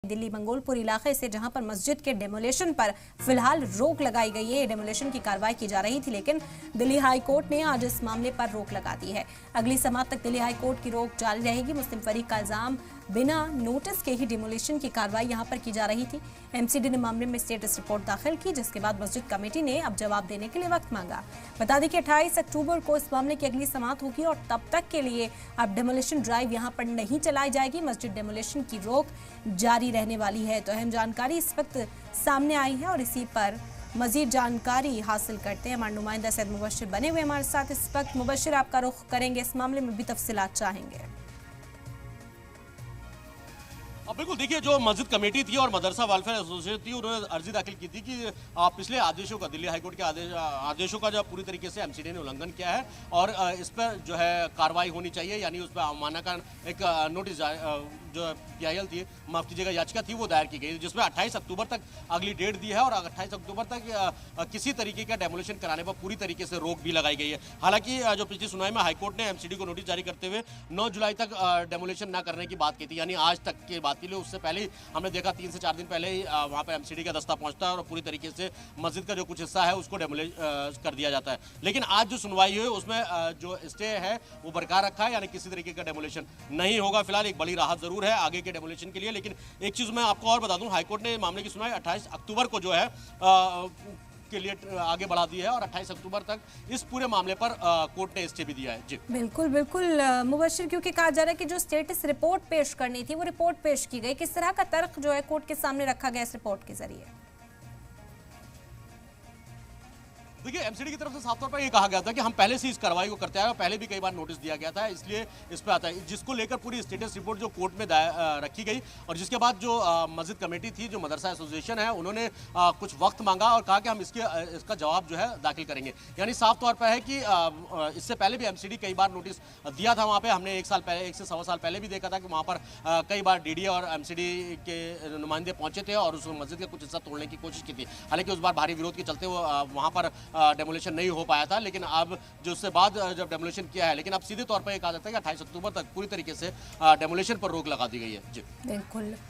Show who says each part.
Speaker 1: दिल्ली मंगोलपुर इलाके से, जहां पर मस्जिद के डेमोलेशन पर फिलहाल रोक लगाई गई है। डेमोलेशन की कार्रवाई की जा रही थी, लेकिन दिल्ली हाई कोर्ट ने आज इस मामले पर रोक लगा दी है। अगली समाअत तक दिल्ली हाई कोर्ट की रोक जारी रहेगी। मुस्लिम फरीक का इल्जाम, बिना नोटिस के ही डिमोलिशन की कार्रवाई यहां पर की जा रही थी। एमसीडी ने मामले में स्टेटस रिपोर्ट दाखिल की, जिसके बाद मस्जिद कमेटी ने अब जवाब देने के लिए वक्त मांगा। बता दें कि 28 अक्टूबर को इस मामले की अगली समाअत होगी और तब तक के लिए अब डेमोलिशन ड्राइव यहां पर नहीं चलाई जाएगी। मस्जिद डेमोलिशन की रोक जारी रहने वाली है। तो अहम जानकारी इस वक्त सामने आई है और इसी पर मजीद जानकारी हासिल करते हैं। हमारे नुमाइंदा सैयद मुबशिर बने हुए हमारे साथ इस वक्त। मुबशिर, आपका रुख करेंगे, इस मामले में भी तफसीलात चाहेंगे।
Speaker 2: बिल्कुल, देखिए, जो मस्जिद कमेटी थी और मदरसा वेलफेयर एसोसिएशन थी, उन्होंने अर्जी दाखिल की थी कि पिछले आदेशों का, दिल्ली हाईकोर्ट के आदेशों का जो पूरी तरीके से एमसीडी ने उल्लंघन किया है और इस पर जो है कार्रवाई होनी चाहिए, यानी उस पर अवमानना का एक नोटिस जो पीआईएल थी, माफ कीजिएगा, याचिका थी, वो दायर की गई, जिसमें 28 अक्टूबर तक अगली डेट दी है और 28 अक्टूबर तक किसी तरीके का डेमोलिशन कराने पर पूरी तरीके से रोक भी लगाई गई है। हालांकि जो पिछली सुनवाई में हाईकोर्ट ने एमसीडी को नोटिस जारी करते हुए 9 जुलाई तक डेमोलिशन न करने की बात की थी, यानी आज तक की बात के लिए। उससे पहले ही हमने देखा 3 से 4 दिन पहले ही वहाँ पर एमसीडी का दस्ता पहुँचता है और पूरी तरीके से मस्जिद का जो कुछ हिस्सा है उसको डेमोलिश कर दिया जाता है। लेकिन आज जो सुनवाई हुई उसमें जो स्टे है वो बरकरार रखा है, यानी किसी तरीके का डेमोलिशन नहीं होगा। फिलहाल एक बड़ी राहत जरूर है आगे के डेमोलिशन के लिए। लेकिन एक चीज मैं आपको और बता दूं, हाईकोर्ट ने मामले की सुनवाई 28 अक्टूबर को जो है के लिए आगे बढ़ा दी है और 28 अक्टूबर तक इस पूरे मामले पर कोर्ट ने स्टे भी दिया है। जी
Speaker 1: बिल्कुल बिल्कुल मुबशिर, क्योंकि कहा जा रहा है कि जो स्टेटस रिपोर्ट पेश करनी थी वो रिपोर्ट पेश की गई। किस तरह का तर्क जो है कोर्ट के सामने रखा गया इस रिपोर्ट के जरिए?
Speaker 2: देखिए, एमसीडी की तरफ से साफ तौर पर ये कहा गया था कि हम पहले से इस कार्रवाई को करते आए और पहले भी कई बार नोटिस दिया गया था, इसलिए इस पे आता है, जिसको लेकर पूरी स्टेटस रिपोर्ट जो कोर्ट में रखी गई और जिसके बाद जो मस्जिद कमेटी थी, जो मदरसा एसोसिएशन है, उन्होंने कुछ वक्त मांगा और कहा कि हम इसका जवाब जो है दाखिल करेंगे। यानी साफ तौर पर है कि इससे पहले भी एमसीडी कई बार नोटिस दिया था वहाँ पर। हमने 1 साल पहले, 1 से सवा साल पहले भी देखा था कि वहाँ पर कई बार डीडी और एमसीडी के नुमाइंदे पहुंचे थे और उस मस्जिद का कुछ हिस्सा तोड़ने की कोशिश की थी। हालांकि उस बार भारी विरोध के चलते वो वहाँ पर डेमोलिशन नहीं हो पाया था। लेकिन अब जो उससे बाद जब डेमोलिशन किया है, लेकिन अब सीधे तौर पर यह कहा जाता है कि 28 अक्टूबर तक पूरी तरीके से डेमोलिशन पर रोक लगा दी गई है। जी
Speaker 1: बिल्कुल।